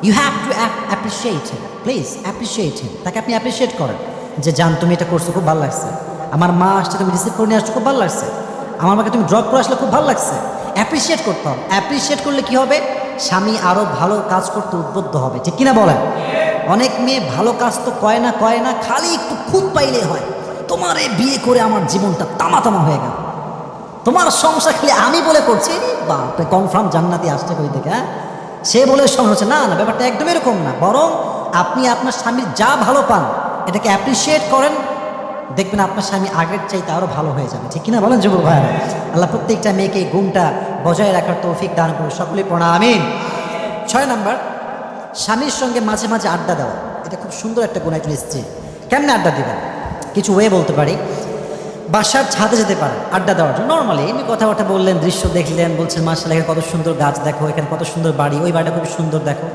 You have to appreciate him, please appreciate him. তাকে আপনি appreciate করেন যে জান তুমি এটা করছো, খুব ভালো লাগছে। আমার মা আসছে, তুমি রিসিভ করে নিয়ে আসছো, খুব ভালো লাগছে। আমার মাকে তুমি ড্রপ করে আসলে খুব ভালো লাগছে। অ্যাপ্রিসিয়েট করতে হবে। অ্যাপ্রিসিয়েট করলে কি হবে? স্বামী আরও ভালো কাজ করতে উদ্বুদ্ধ হবে, ঠিক কিনা বলেন? অনেক মেয়ে ভালো কাজ তো কয় না, খালি একটু খুদ পাইলে হয়। তোমারে বিয়ে করে আমার জীবনটা তামা তামা হয়ে গেল, তোমার সংসার খালি আমি বলে করছি, বাপরে কনফার্ম জান্নাতি আসছে কই থেকে, হ্যাঁ? সে বলে সমস্যা হচ্ছে না। না, ব্যাপারটা একদম এরকম না। বরং আপনি আপনার স্বামীর যা ভালো পান এটাকে অ্যাপ্রিসিয়েট করেন, দেখবেন আপনার স্বামী আগের চাইতে আরও ভালো হয়ে যাবে, ঠিক কিনা বলেন যুবক ভাইরা? আল্লাহ প্রত্যেকটা মেয়েকে এই গুণটা বজায় রাখার তৌফিক দান করে, সকলেই পড়া আমিন। 6 নাম্বার, স্বামীর সঙ্গে মাঝে মাঝে আড্ডা দেওয়া। এটা খুব সুন্দর একটা গুণ একজন স্ত্রী। কেমনে আড্ডা দিবেন? কিছু ওয়ে বলতে পারি। বাসার ছাদে যেতে পারেন আড্ডা দেওয়ার জন্য। নর্মালি এমনি কথাবার্তা বললেন, দৃশ্য দেখলেন, বলছেন মাশাআল্লাহ এখানে কত সুন্দর গাছ দেখো, এখানে কত সুন্দর বাড়ি, ওই বাড়িটা খুব সুন্দর দেখো।